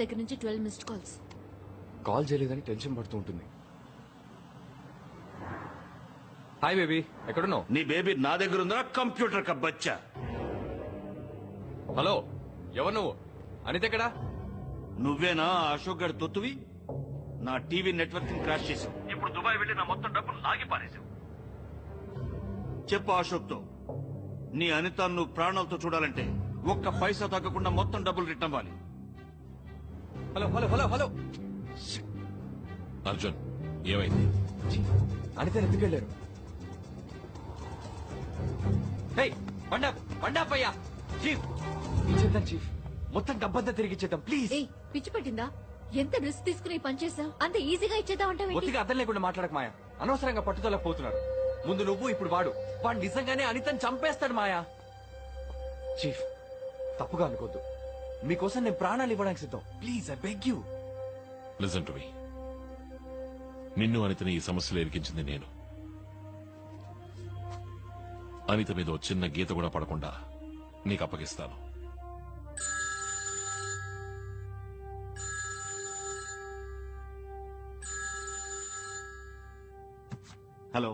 దగ్గర నుంచి 12 missed calls. Call చేయలేదని టెన్షన్ పడుతూ ఉంటుంది. హాయ్ బేబీ, ఎక్కడున్నావు? నీ బేబీ నా దగ్గర ఉందా? కంప్యూటర్ కా బచ్చా. హలో, ఎవరు నువ్వు? అనిత ఎక్కడా? నువ్వేనా అశోక్ గడి తొత్తువి? నా టీవీ నెట్వర్క్ క్రాష్ చేసావు. ఇప్పుడు దుబాయ్ వెళ్ళి నా మొత్తం డబ్బులు లాగి పారేశావు. చెప్పు అశోక్ తో, నీ అనిత నువ్వు ప్రాణాలతో చూడాలంటే ఒక్క పైసా తగ్గకుండా మొత్తం డబ్బులు రిటర్న్ అవ్వాలి. Hello hello hello hello. Arjun, ఏమైంది? అనిత ఎందుకు వెళ్ళారు? అయ్యా చీఫ్, ఇచ్చేద్దాం చీఫ్, మొత్తం డబ్బంతా తిరిగి ఇచ్చేద్దాం ప్లీజ్. పిచ్చి పట్టిందా? ఎంత రిస్క్ తీసుకుని పని చేసావు? అంత ఈజీగా ఇచ్చేద్దామంటావు? ఒత్తిగా అర్థం లేకుండా మాట్లాడక మాయా. అనవసరంగా పట్టుదలకు పోతున్నారు. ముందు నువ్వు, ఇప్పుడు వాడు నిజంగానే అనితని చంపేస్తాడు మాయా. చీఫ్, తప్పుగా అనుకోద్దు. మీకోసం నేను ప్రాణాలు ఇవ్వడానికి సిద్ధం. Please I beg you. Listen to me. నిన్ను అనితని ఈ సమస్యలో ఇరికించింది నేను. అనిత మీద ఓ చిన్న గీత కూడా పడకుండా నీకు అప్పగిస్తాను. హలో.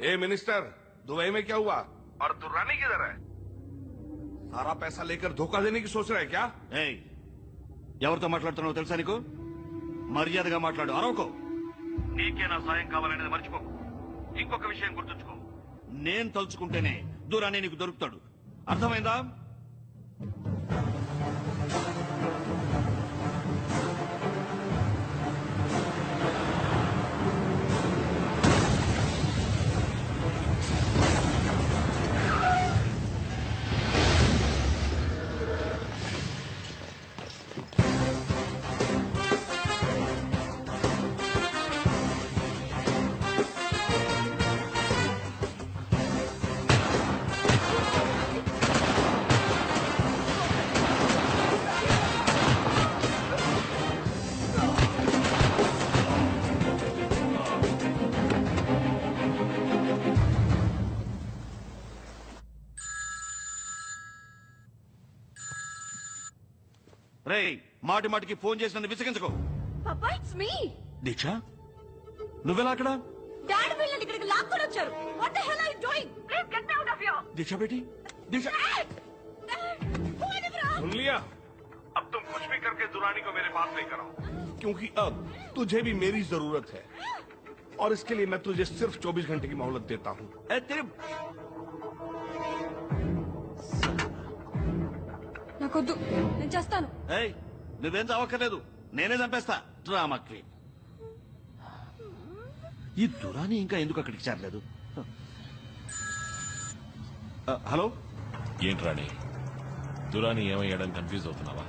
ए मिनिस्टर, दुबई में क्या हुआ? और दुर्रानी किधर है? सारा पैसा लेकर धोखा देने की सोच रहा है क्या? ఏయ్, ఎవరితో మాట్లాడుతున్నావో తెలుసా నీకు? మర్యాదగా మాట్లాడు, అరవకో. నీకే నా సాయం కావాలనేది మర్చిపోకు. ఇంకొక విషయం గుర్తుంచుకో, నేను తలుచుకుంటేనే దూరాన్ని నీకు దొరుకుతాడు. అర్థమైందా? రేయ్, మాటి మాటికి ఫోన్ చేసి నన్ను విసిగించుకో. పాపా, ఇట్స్ మీ. దీక్ష, నువ్వెలా అక్కడ? డాడీ పిల్లలు ఇక్కడికి లాక్కొని వచ్చారు. What the hell are you doing? Please get out of here. Deeksha బేటీ, దీక్ష. सुन लिया? अब तुम कुछ भी करके दुरानी को मेरे पास लेकर आओ, क्योंकि अब तुझे भी मेरी जरूरत है और इसके लिए मैं तुझे सिर्फ 24 घंटे की मोहलत देता हूँ. నాకొద్దు, నేను చేస్తాను. ఏయ్, నువ్వేం చావక్కర్లేదు, నేనే చంపేస్తా. Drama queen. ఈ దురాని ఇంకా ఎందుకు అక్కడికి చేరలేదు? హలో. ఏంటి రాణి, దురాని ఏమయ్యాడని కన్ఫ్యూజ్ అవుతున్నావా?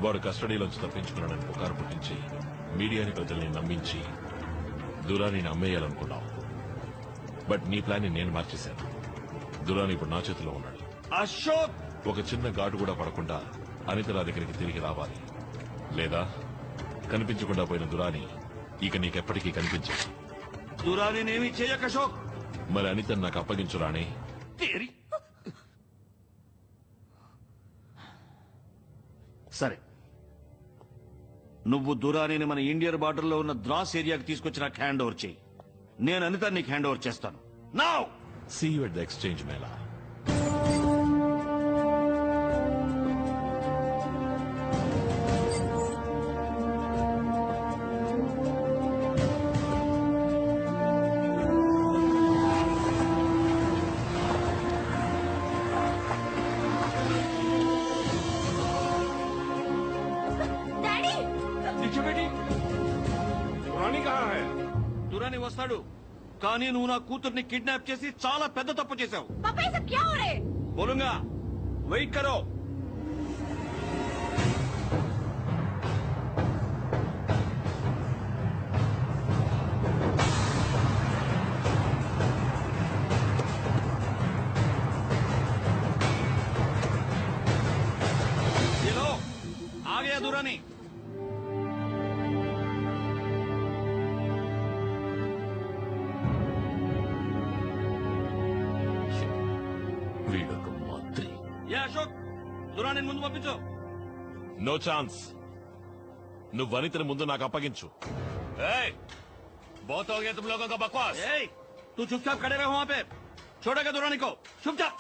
వాడు కస్టడీలోంచి తప్పించుకున్నాడని పుకారు పుట్టించి మీడియాని ప్రజల్ని నమ్మించి దురానిని అమ్మేయాలనుకున్నావు. బట్ నీ ప్లాన్ ని నేను మార్చేశాను. దురాని ఇప్పుడు నా చేతిలో ఉన్నాడు. అశోక్, ఒక చిన్న ఘాటు కూడా పడకుండా అనిత నా దగ్గరికి తిరిగి రావాలి. లేదా కనిపించకుండా పోయిన దురాని ఇక నీకెప్పటికీ కనిపించదు. దురానినేమీ చేయక అశోక్. మరి అనితను నాకు అప్పగించు రాణి. సరే, నువ్వు దురానిని మన ఇండియన్ బార్డర్ లో ఉన్న ద్రాస్ ఏరియాకి తీసుకొచ్చి నాకు హ్యాండ్ ఓవర్ చేయి. నేను అనిత నీకు హ్యాండ్ ఓవర్ చేస్తాను. Now See you at the exchange mela. Daddy, Deeksha बेटी, दुरानी कहाँ है? దురాని వస్తాడు, కానీ నువ్వు నా కూతుర్ని కిడ్నాప్ చేసి చాలా పెద్ద తప్పు చేశావు. పాపా ये सब क्या हो रहा है? बोलूंगा, వెయిట్ करो. ये लो, आ गया दुरानी. వీడొక మంత్రి. ఏ అశోక్, దురాణిని ముందు పంపించు. No chance. నువ్వు వనితని ముందు నాకు అప్పగించు. बहुत हो गया तुम लोगों का बकवास. तू चुपचाप खड़े रहो वहां पे. छोड़ेगा दुरानी को. चुपचाप.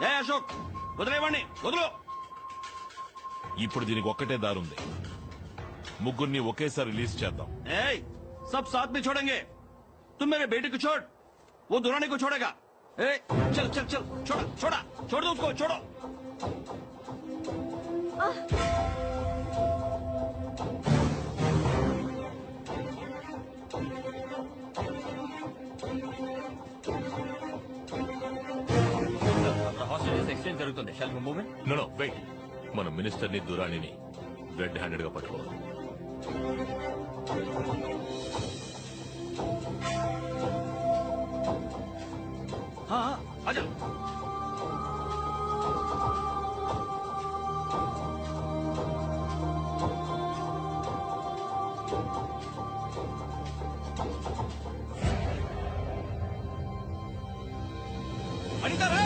अशोक వదిలేవాణ్ణి వదులు. ఇప్పుడు దీనికి ఒక్కటే దారుంది. ముగ్గురిని ఒకేసారి రిలీజ్ చేద్దాం. सब साथ में छोड़ेंगे. तुम मेरे बेटे को छोड़, वो दुरानी को छोड़ेगा. चल चल चल छोड़ा छोड़ा छोड़ दो उसको. छोड़ो. హాస్టల్ ఎక్స్చేంజ్ జరుగుతుంది. Shall we move in? No wait. మన మినిస్టర్ ని దురాణిని రెడ్ హ్యాండెడ్ గా పట్టుకోవాలి. हाँ आजा. अनीता है?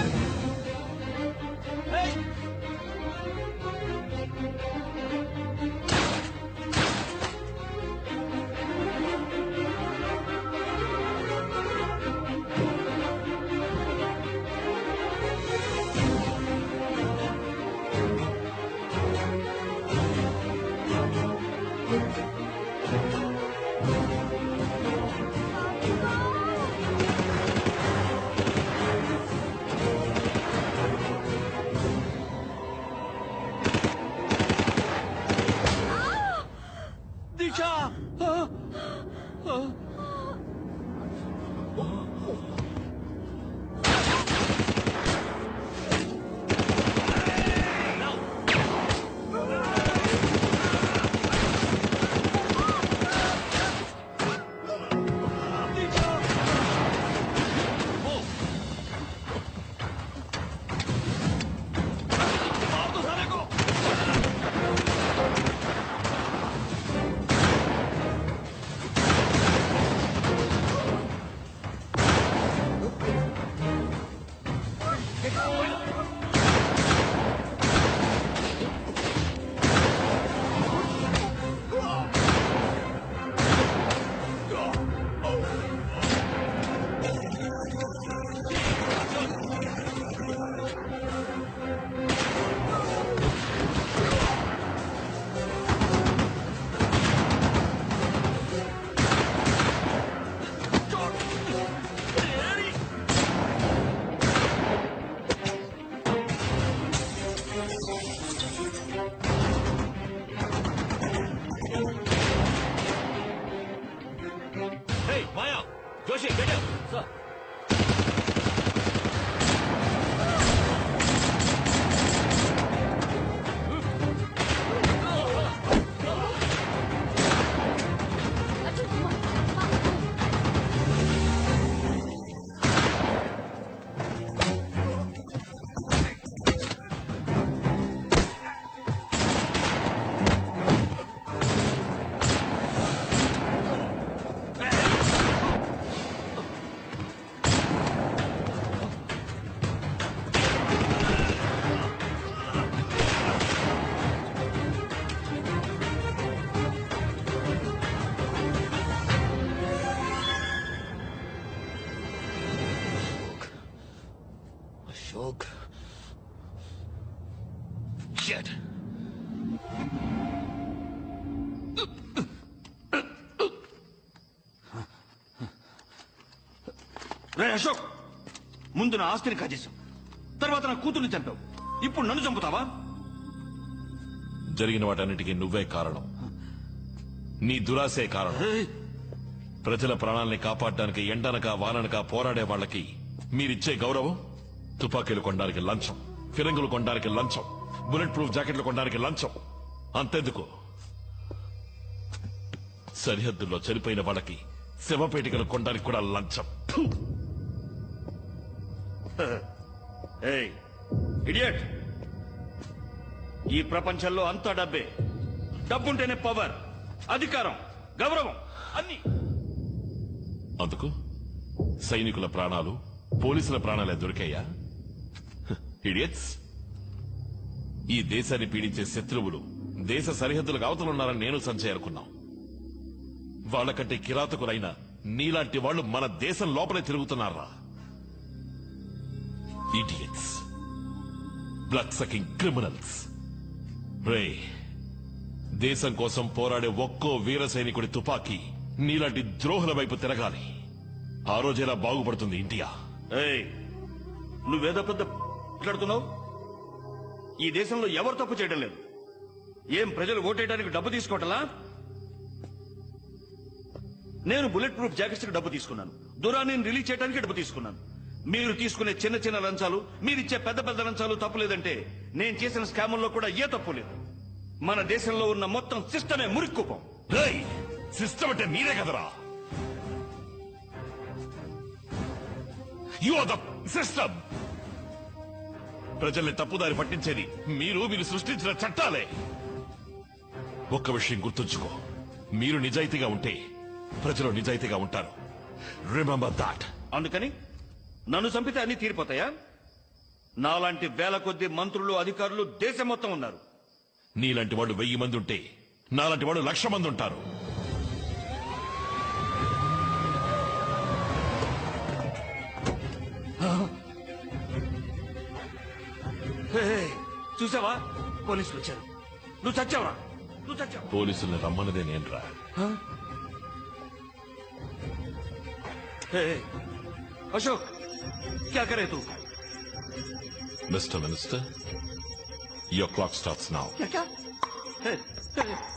Ashok. Shit. రే అశోక్, ముందు నా ఆస్తిని కాజేశావు, తర్వాత నా కూతుర్ని చంపావు, ఇప్పుడు నన్ను చంపుతావా? జరిగిన వాటన్నిటికీ నువ్వే కారణం. నీ దురాశే కారణం. ప్రజల ప్రాణాల్ని కాపాడడానికి ఎండనక వాననక పోరాడే వాళ్ళకి మీరిచ్చే గౌరవం తుపాకీలు కొనడానికి లంచం, ఫిరంగులు కొనడానికి లంచం, బుల్లెట్ ప్రూఫ్ జాకెట్లు కొనడానికి లంచం. అంతెందుకు, సరిహద్దుల్లో చనిపోయిన వాళ్ళకి శవపేటికలు కొనడానికి కూడా లంచం. ఇడియట్, ఈ ప్రపంచంలో అంతా డబ్బే. డబ్బుంటేనే పవర్, అధికారం, గౌరవం అన్ని. అందుకు సైనికుల ప్రాణాలు, పోలీసుల ప్రాణాలే దొరికాయా? ఇడియట్స్. ఈ దేశాన్ని పీడించే శత్రువులు దేశ సరిహద్దులకు అవతలున్నారని నేను సంజయ్ అనుకున్నాం. వాళ్ళకంటే కిరాతకులైన నీలాంటి వాళ్ళు మన దేశం లోపలే తిరుగుతున్నారా? Idiots, blood sucking criminals. రే, దేశం కోసం పోరాడే ఒక్కో వీర సైనికుడి తుపాకీ నీలాంటి ద్రోహుల వైపు తిరగాలి. ఆ రోజేలా బాగుపడుతుంది ఇండియా. ఏయ్, నువ్వేదో పెద్ద మాట్లాడుతున్నావు. ఈ దేశంలో ఎవరు తప్పు చేయడం లేదు. ఏం ప్రజలు ఓటేయడానికి డబ్బు తీసుకోవటలా? నేను బుల్లెట్ ప్రూఫ్ జాకెట్స్ కి డబ్బు తీసుకున్నాను. దురాన్ని రిలీజ్ చేయడానికి డబ్బు తీసుకున్నాను. మీరు తీసుకునే చిన్న చిన్న లంచాలు, మీరిచ్చే పెద్ద పెద్ద లంచాలు తప్పులేదంటే నేను చేసిన స్కాముల్లో కూడా ఏ తప్పు లేదు. మన దేశంలో ఉన్న మొత్తం సిస్టమే మురిక్కుపం. సిస్టమ్ అంటే మీరే కదరా. You are the system. ప్రజల్ని తప్పుదారి పట్టించేది మీరు సృష్టించిన చట్టాలే. ఒక్క విషయం గుర్తుంచుకో, మీరు నిజాయితీగా ఉంటే ప్రజలు నిజాయితీగా ఉంటారు. Remember that. అందుకని నన్ను చంపితే అన్ని తీరిపోతాయా? నాలాంటి వేల కొద్ది మంత్రులు, అధికారులు దేశం మొత్తం ఉన్నారు. నీలాంటి వాడు 1000 మంది ఉంటే నాలాంటి వాడు 1,00,000 మంది ఉంటారు. చూసావా, పోలీసులు వచ్చారు. నువ్వు చచ్చావరా? నువ్వు చచ్చావు. పోలీసుల్ని రమ్మన్నదే నేనురా. అశోక్, క్యా కరే తూ? Mister minister, your clock starts now. क्या?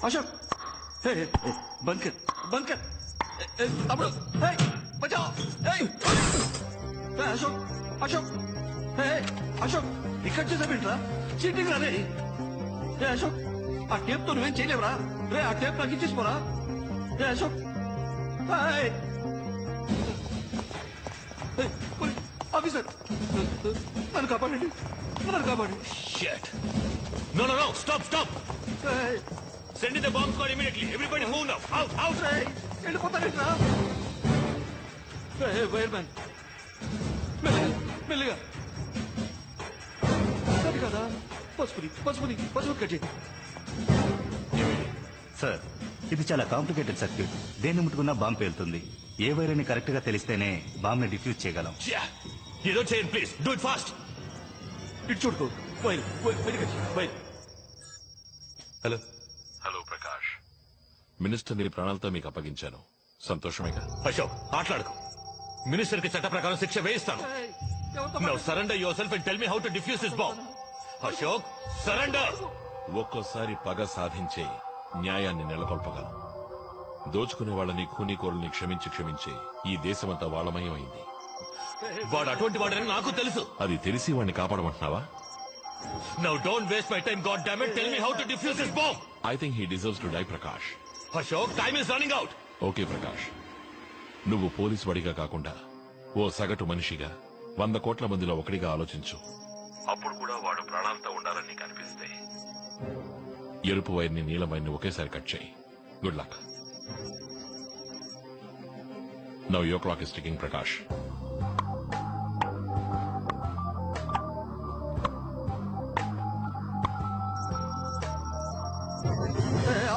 अशोक, बंद कर, बंद कर. अब बचाओ. अशोक, अशोक, अशोक, ఇక్కడ చూసాబెట్రా, చీటింగ్ రా రే. అశోక్, ఆ టేప్ తో నువ్వేం చేయలేవురా రే. ఆ టేప్ నాకు ఇచ్చేసిపోరా. అశోక్, ఆఫీసర్, నన్ను కాపాడండి, నన్ను కాపాడండి. Shit. No, stop. Send in the bomb squad immediately. Everybody move now. Out. వెళ్ళిపోతానేట్రా. వైర్ మ్యాన్, మెల్లిగా. అది కదా, పసుపుది కట్ చేయి. సార్, ఇది చాలా కాంప్లికేటెడ్ సర్క్యూట్. దేన్ని ముట్టుకున్నా బాంబు పేలుతుంది. ఏ వైర్ అని కరెక్ట్ గా తెలిస్తేనే బాంబుని డిఫ్యూజ్ చేయగలం. ఏదో చేయండి ప్లీజ్. Do it fast. ఇటు చూడుకో. వైర్. హలో ప్రకాష్, మినిస్టర్ ని ప్రాణాలతో మీకు అప్పగించాను. సంతోషమేగా? అశోక్, మాట్లాడుకో. మినిస్టర్ కి చట్ట ప్రకారం శిక్ష వేయిస్తాను. Now surrender yourself and tell me how to defuse this bomb. Ashok, surrender. ఒక్కోసారి పగ సాధించే న్యాయాన్ని నెలకొల్పగలం. దోచుకునే వాళ్ళని, ఖూనీకోరుల్ని క్షమించి ఈ దేశమంతా వాళ్ళమయమైంది. వాడు అటువంటి వాడని నాకు తెలుసు. అది తెలిసి వాడిని కాపాడమంటున్నావా? Now don't waste my time, goddammit. Tell me how to defuse this bomb. I think he deserves to die, Prakash. Ashok, time is running out. Okay, Prakash. నువ్వు పోలీసు వాడిగా కాకుండా ఓ సగటు మనిషిగా 100 కోట్ల మందిలో ఒకడిగా ఆలోచించు. అప్పుడు కూడా వాడు ప్రాణాలతో ఉండాలని నీకు అనిపిస్తే ఎరుపు వైర్ని, నీలం వైర్ని ఒకేసారి కట్ చేయి. Good luck. Now your clock is ticking, Prakash.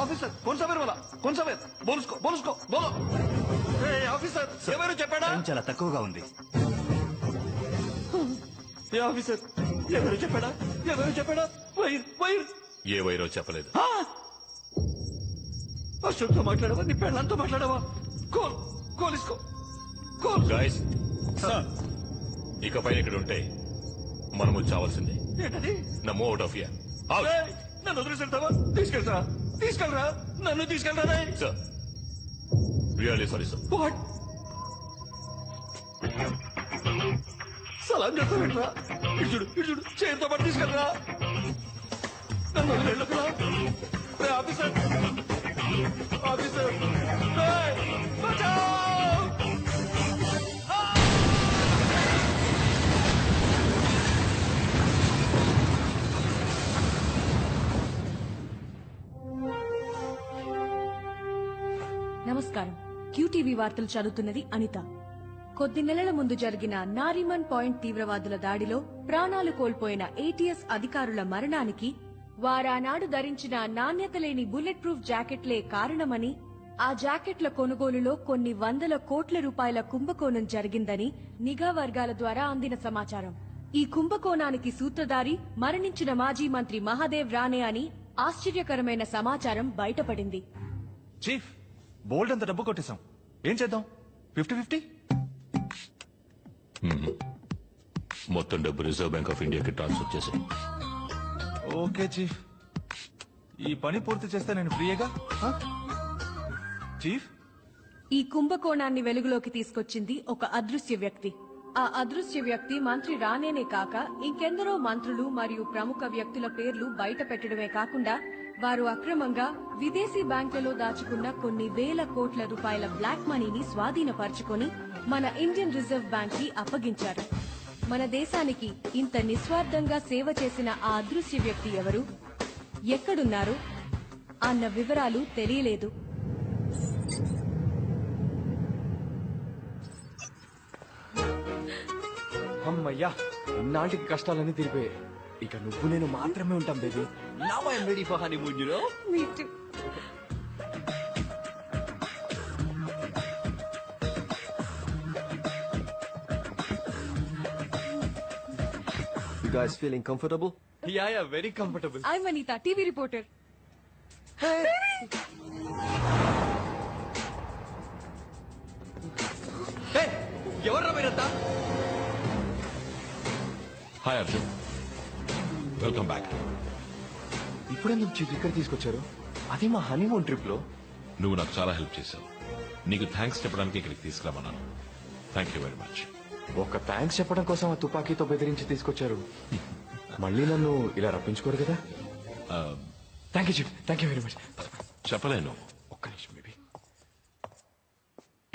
Officer, कौन सा वेर? बोल उसको. ఆఫీసర్, ఎవరు చెప్పాడా? టైం చాలా తక్కువగా ఉంది. ఆఫీసర్, ఎవరు చెప్పాడా? వైర్. ఏ వైరో చెప్పలేదు. అశోక్ తో మాట్లాడవా? నీ పెళ్ళంతో మాట్లాడవా? కోల్ ఇసుకో. గైస్, ఇక పైన ఇక్కడ ఉంటే మనము చావాల్సిందే. ఏంటది? నా మూవ్ అవుట్ ఆఫ్ హియర్. నన్ను వదిలేసెళ్తావా? తీసుకెళ్తారా? నన్ను తీసుకెళ్తారా? Sir, really sorry sir. What? సలాం చేస్తావేంట్రా? ఇటు చూడు, చేతితో పాటు తీసుకెళ్ళరా. నన్ను వదిలేళ్ళకురా. ఆఫీసర్, బచావ్! నమస్కారం. క్యూటీవీ వార్తలు చదువుతున్నది అనిత. కొద్ది నెలల ముందు జరిగిన నారిమన్ పాయింట్ తీవ్రవాదుల దాడిలో ప్రాణాలు కోల్పోయిన ఏటీఎస్ అధికారుల మరణానికి వారానాడు ధరించిన నాణ్యత లేని బుల్లెట్ ప్రూఫ్ జాకెట్లే కారణమని, ఆ జాకెట్ల కొనుగోలులో కొన్ని వందల కోట్ల రూపాయల కుంభకోణం జరిగిందని నిఘా వర్గాల ద్వారా అందిన సమాచారం. ఈ కుంభకోణానికి సూత్రధారి మరణించిన మాజీ మంత్రి మహాదేవ్ రానే అని ఆశ్చర్యకరమైన సమాచారం బయటపడింది. చీఫ్ బోల్డ్ అంత డబ్బు కొట్టేశాం, ఏం చేద్దాం? 50-50? మొత్తం డబ్బు రిజర్వ్ బ్యాంక్ ఆఫ్ ఇండియాకి ట్రాన్స్ఫర్ చేసి ఓకే చీఫ్, ఈ పని పూర్తి చేస్తే నేను ఫ్రీయేగా. చీఫ్ ఈ కుంభకోణాన్ని వెలుగులోకి తీసుకొచ్చింది ఒక అదృశ్య వ్యక్తి. ఆ అదృశ్య వ్యక్తి మంత్రి రానేనే కాక ఇంకెందరో మంత్రులు మరియు ప్రముఖ వ్యక్తుల పేర్లు బయట పెట్టడమే కాకుండా వారు అక్రమంగా విదేశీ బ్యాంకులలో దాచుకున్న కొన్ని వేల కోట్ల రూపాయల బ్లాక్ మనీని స్వాధీనపరుచుకొని మన ఇండియన్ రిజర్వ్ బ్యాంక్ కి అప్పగించారు. మన దేశానికి ఇంత నిస్వార్థంగా సేవ చేసిన ఆ అదృశ్య వ్యక్తి ఎవరు, ఎక్కడున్నారు అన్న వివరాలు తెలియలేదు. అమ్మయ్యా, ఇన్నాటికి కష్టాలన్నీ తీరిపోయాయి. ఇక నువ్వు నేను మాత్రమే ఉంటాం baby. Now I am ready for honeymoon, you know. You guys feeling comfortable? Yeah very comfortable. I Anita, TV reporter. ఎవర్రా మీరంతా? Hi Arjun, welcome back. ఇప్పుడెందుకు చీఫ్ ఇక్కడ తీసుకొచ్చారు? అది మా హనీమూన్ ట్రిప్ లో. నువ్వు నాకు చాలా హెల్ప్ చేశావు. నీకు థ్యాంక్స్ చెప్పడానికి ఇక్కడికి తీసుకురామన్నాను. Thank you very much. ఒక థ్యాంక్స్ చెప్పడం కోసం ఆ తుపాకీతో బెదిరించి తీసుకొచ్చారు. మళ్ళీ నన్ను ఇలా రప్పించుకోరు కదా. Thank you chief, thank you very much. చెప్పలేను. ఒక్క నిమిషం బేబీ.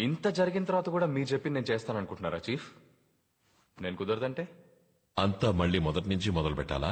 ఇంత జరిగిన తర్వాత కూడా మీరు చెప్పింది నేను చేస్తాను అనుకుంటున్నారా చీఫ్? నేను కుదరదంటే అంతా మళ్ళీ మొదటి నుంచి మొదలు పెట్టాలా?